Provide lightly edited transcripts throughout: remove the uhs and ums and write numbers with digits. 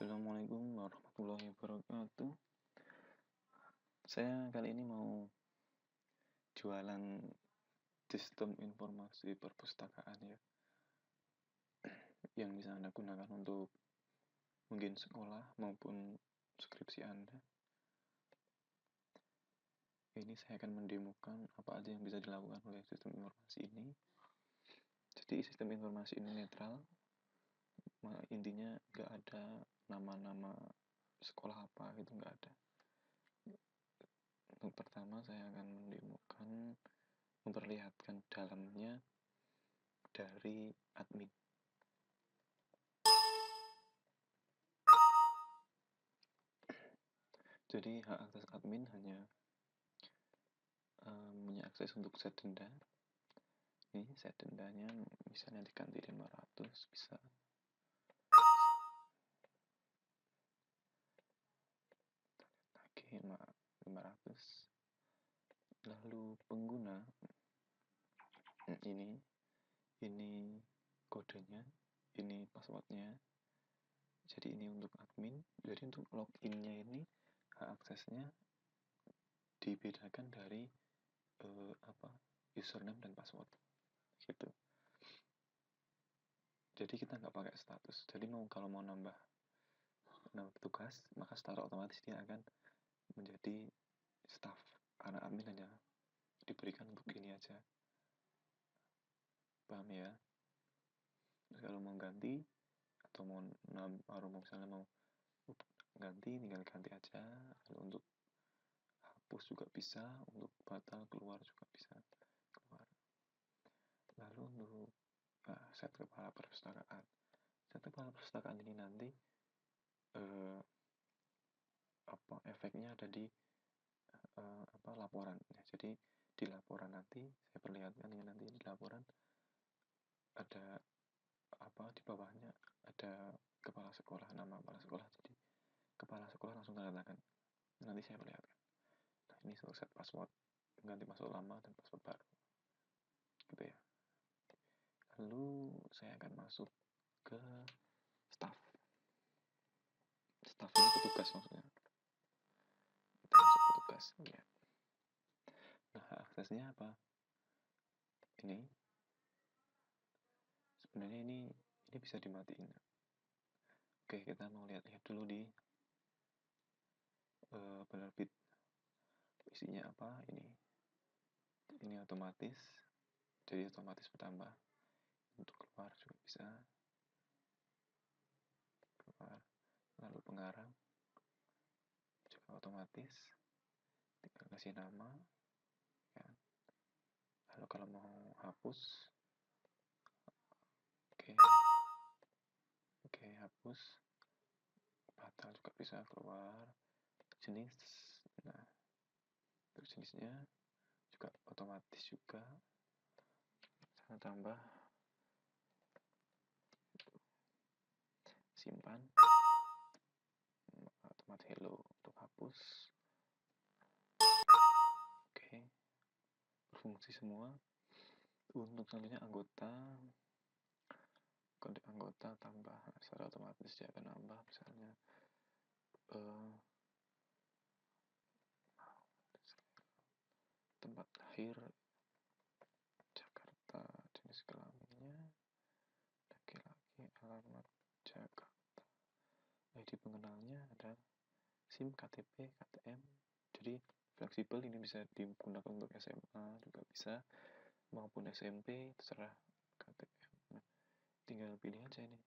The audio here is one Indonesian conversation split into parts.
Assalamualaikum warahmatullahi wabarakatuh. Saya kali ini mau jualan sistem informasi perpustakaan ya, yang bisa Anda gunakan untuk mungkin sekolah maupun skripsi Anda. Ini saya akan mendemokan apa aja yang bisa dilakukan oleh sistem informasi ini. Jadi sistem informasi ini netral, intinya nggak ada nama-nama sekolah apa gitu, nggak ada. Untuk pertama saya akan memperlihatkan dalamnya dari admin. Jadi hak akses admin hanya punya akses untuk set denda. Ini set dendanya misalnya diganti 500 bisa. Oke, 500. Lalu pengguna ini kodenya, ini passwordnya. Jadi ini untuk admin. Jadi untuk loginnya ini hak aksesnya dibedakan dari username dan password gitu. Jadi kita nggak pakai status. Jadi kalau mau nambah tugas, maka secara otomatis dia akan menjadi staff. Karena admin hanya diberikan untuk ini aja. Paham ya? Terus kalau mau ganti atau mau misalnya mau ganti, tinggal ganti aja. Lalu untuk hapus juga bisa, untuk batal keluar juga bisa keluar. Lalu untuk set kepala perpustakaan. Set kepala perpustakaan ini nanti efeknya ada di laporan. Jadi di laporan nanti saya perlihatkan ya, nanti di laporan ada di bawahnya ada kepala sekolah, nama kepala sekolah. Jadi kepala sekolah langsung tanda tangan. Nanti saya perlihatkan. Nah, ini set password, ganti password lama dan password baru. Gitu ya. Lalu saya akan masuk ke staff. Staff ini petugas maksudnya. Kita masuk petugas ya. Nah, aksesnya apa? Ini sebenarnya ini bisa dimatiin. Oke, kita mau lihat dulu di penerbit isinya apa. Ini otomatis, jadi otomatis bertambah. Untuk keluar juga bisa keluar. Lalu pengarang juga otomatis, tinggal kasih nama ya. Lalu kalau mau hapus, oke, hapus, batal juga bisa keluar. Jenis, nah untuk jenisnya juga otomatis juga. Saya tambah simpan, otomatis hello untuk hapus. Oke, berfungsi semua. Untuk selanjutnya anggota, kode anggota tambah secara otomatis dia akan nambah, misalnya tempat lahir Jakarta, jenis kelaminnya laki-laki, alamat Jakarta, ID pengenalnya ada SIM, KTP, KTM. Jadi fleksibel, ini bisa digunakan untuk SMA juga bisa, maupun SMP, terserah KTM. Nah, tinggal pilih aja ini.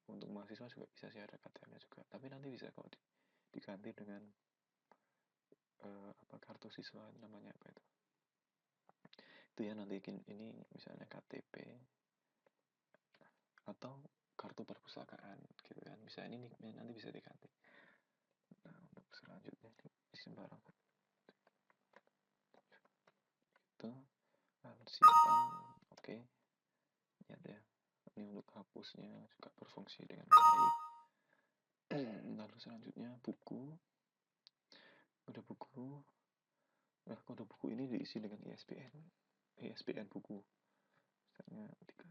Untuk mahasiswa juga bisa sih ada KTM-nya juga, tapi nanti bisa kalau diganti dengan kartu siswa, namanya apa itu ya, nanti ini misalnya KTP atau kartu perpustakaan gitu kan, bisa ini nanti bisa diganti. Nah, untuk selanjutnya sembarang itu lalu simpan. Oke, lihat ya, ini untuk hapusnya juga berfungsi dengan baik. Lalu selanjutnya buku, udah buku. Nah, kode buku ini diisi dengan ISBN buku, misalnya 3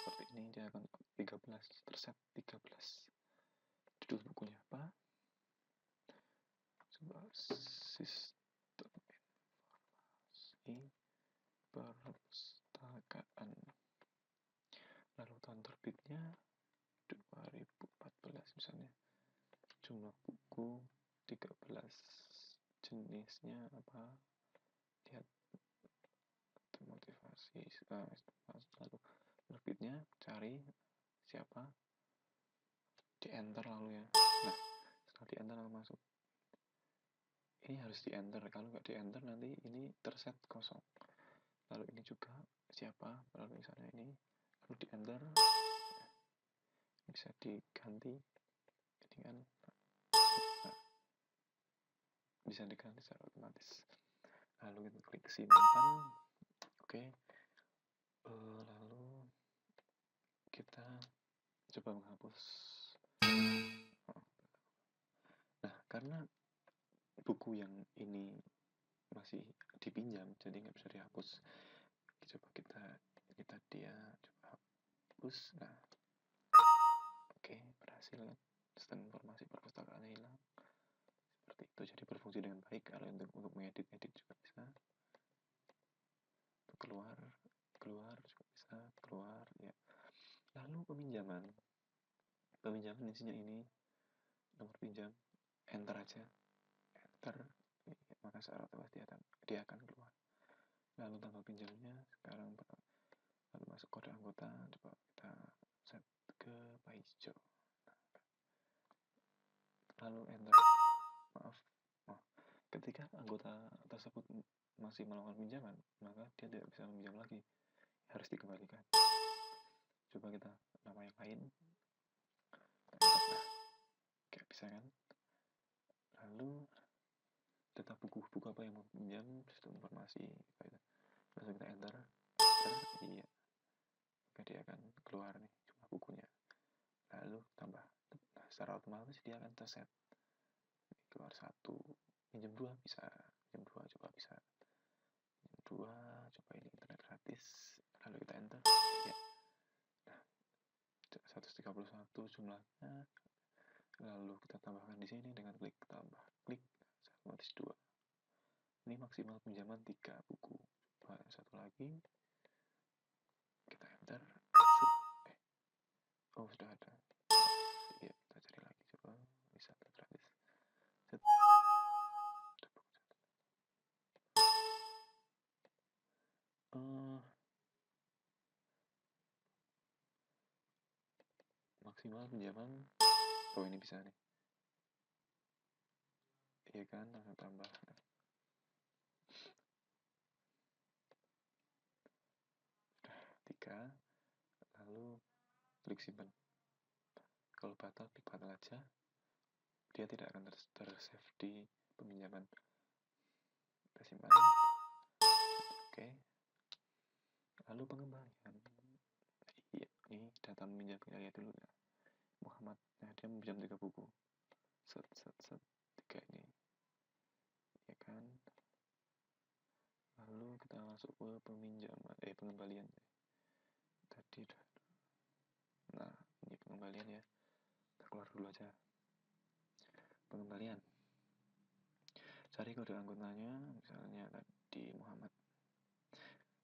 seperti ini, dia akan 13 terset 13. Judul bukunya apa? Coba sistem informasi perpustakaan. Lalu tahun terbitnya 2014 misalnya. Jumlah buku 13. Jenisnya apa? Lihat motivasi. Lalu terbitnya cari siapa, di enter lalu ya. Nah, setelah di enter lalu masuk. Ini harus di enter, kalau nggak di enter nanti ini terset kosong. Lalu ini juga siapa, lalu misalnya ini, lalu di enter, bisa diganti, ini kan nah, bisa diganti secara otomatis. Lalu kita klik simpan, oke. Lalu kita coba menghapus. Nah, karena buku yang ini masih dipinjam, jadi nggak bisa dihapus. Coba kita dia coba hapus. Nah, oke, berhasil kan? Sistem informasi perpustakaan hilang. Seperti itu, jadi berfungsi dengan baik. Kalau untuk mengedit juga bisa. Keluar juga bisa, keluar ya. Lalu peminjaman isinya ini, nomor pinjam, enter aja, enter, maka secara otomatis dia akan keluar. Lalu tanggal pinjamnya sekarang, lalu masuk kode anggota, coba kita set ke hijau, lalu enter. Maaf, ketika anggota tersebut masih melakukan pinjaman, maka dia tidak bisa meminjam lagi, harus dikembalikan. Coba kita nama yang lain, kayak bisa kan. Lalu data buku apa yang mau pinjam, sistem informasi, lalu kita enter, iya, maka dia akan keluar nih jumlah bukunya. Lalu tambah, nah secara otomatis dia akan terset, keluar 1, pinjam 2 bisa, pinjam 2 coba bisa, pinjam 2, coba ini internet gratis, lalu kita enter, iya. Nah, 131 jumlahnya, lalu kita tambahkan di sini dengan klik tambah, klik otomatis 2. Ini maksimal pinjaman 3 buku. Coba satu lagi, kita enter. Oh, sudah ada. Iya, kita cari lagi, coba bisa gratis. Set. Maksimal pinjaman, oh ini bisa nih, iya kan, langsung tambah. Sudah 3, lalu klik simpan. Kalau batal, klik batal aja, dia tidak akan tersave di peminjaman. Kita simpan, oke. Lalu pengembalian, iya, ini data meminjam, kita lihat dulu ya. Muhammad, nah dia meminjam 3 buku, set 3 ini, ya kan. Lalu kita masuk ke peminjaman, pengembalian tadi. Nah, ini pengembalian ya, kita keluar dulu aja. Pengembalian, cari kode anggotanya, misalnya tadi Muhammad.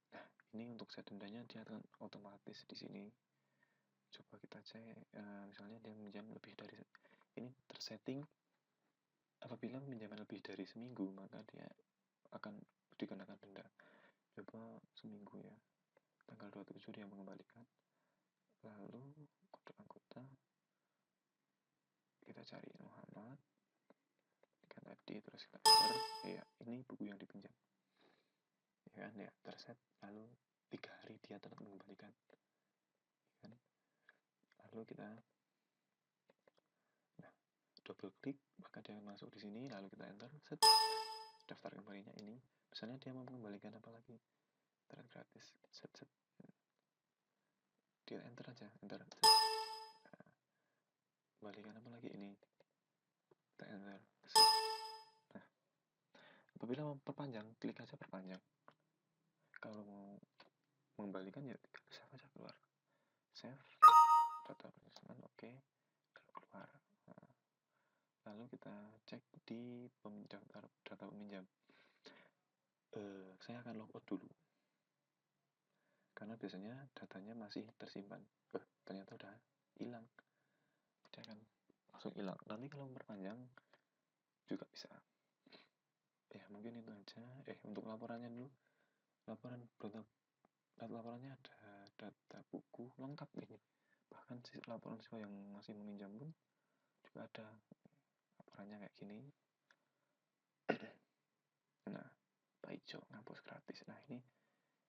Nah, ini untuk set dendanya dia akan otomatis di sini. Coba kita cek, misalnya dia meminjam lebih dari, ini tersetting apabila pinjaman lebih dari seminggu, maka dia akan dikenakan denda. Coba seminggu ya, tanggal 27 dia mengembalikan. Lalu kode anggota, kita cari Muhammad kan tadi, terus kita enter, ya ini buku yang dipinjam, ya kan ya, terset. Lalu 3 hari dia telah mengembalikan, ya kan. Lalu kita double klik, maka dia masuk di sini, lalu kita enter, set, daftar kembalinya ini. Misalnya dia mau mengembalikan apa lagi, internet gratis, set, dia enter aja, enter, set. Nah, kembalikan apa lagi ini, kita enter, set. Nah, apabila mau perpanjang, klik aja perpanjang. Kalau mau mengembalikan ya save aja keluar, save data penyimpanan, oke, keluar. Nah, lalu kita cek di daftar data peminjam. Saya akan logout dulu karena biasanya datanya masih tersimpan. Ternyata udah hilang, dia akan langsung hilang. Nanti kalau memperpanjang juga bisa. Ya mungkin itu aja. Untuk laporannya dulu, laporannya ada data buku lengkap ini. Bahkan laporan siswa yang masih meminjam pun juga ada laporannya kayak gini. Nah, Pak Ijo ngampus gratis. Nah,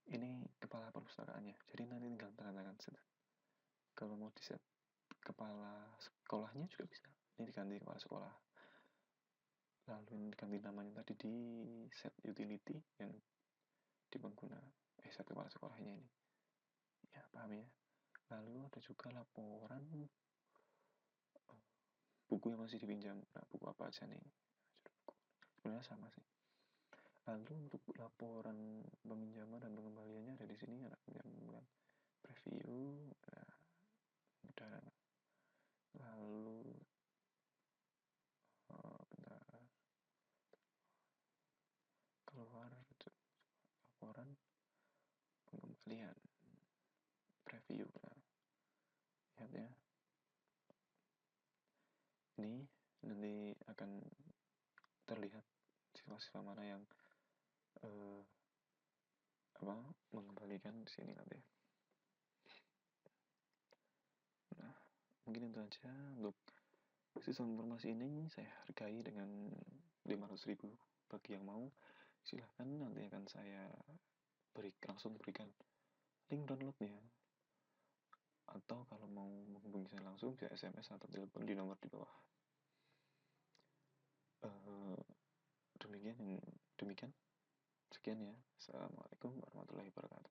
ini kepala perpustakaannya. Jadi nanti tinggal tanda tangan. Kalau mau di set kepala sekolahnya juga bisa. Ini diganti kepala sekolah. Lalu ini diganti namanya tadi di set utility yang di pengguna. Set kepala sekolahnya ini. Ya, paham ya? Lalu ada juga laporan buku yang masih dipinjam. Nah, buku apa aja nih? Sebenarnya sama sih. Lalu untuk laporan peminjaman dan pengembaliannya ada di sini, ada pinjaman preview, dan lalu bentar, keluar laporan pengembalian preview. Nah, lihat ya, ini nanti akan terlihat siswa-siswa mana yang mengembalikan di sini nanti. Nah, mungkin itu aja untuk sistem informasi ini. Saya hargai dengan 500.000. Bagi yang mau, silahkan, nanti akan saya langsung berikan link downloadnya. Atau kalau mau menghubungi saya langsung, bisa SMS atau telepon di nomor di bawah. Demikian. Sekian ya. Assalamualaikum warahmatullahi wabarakatuh.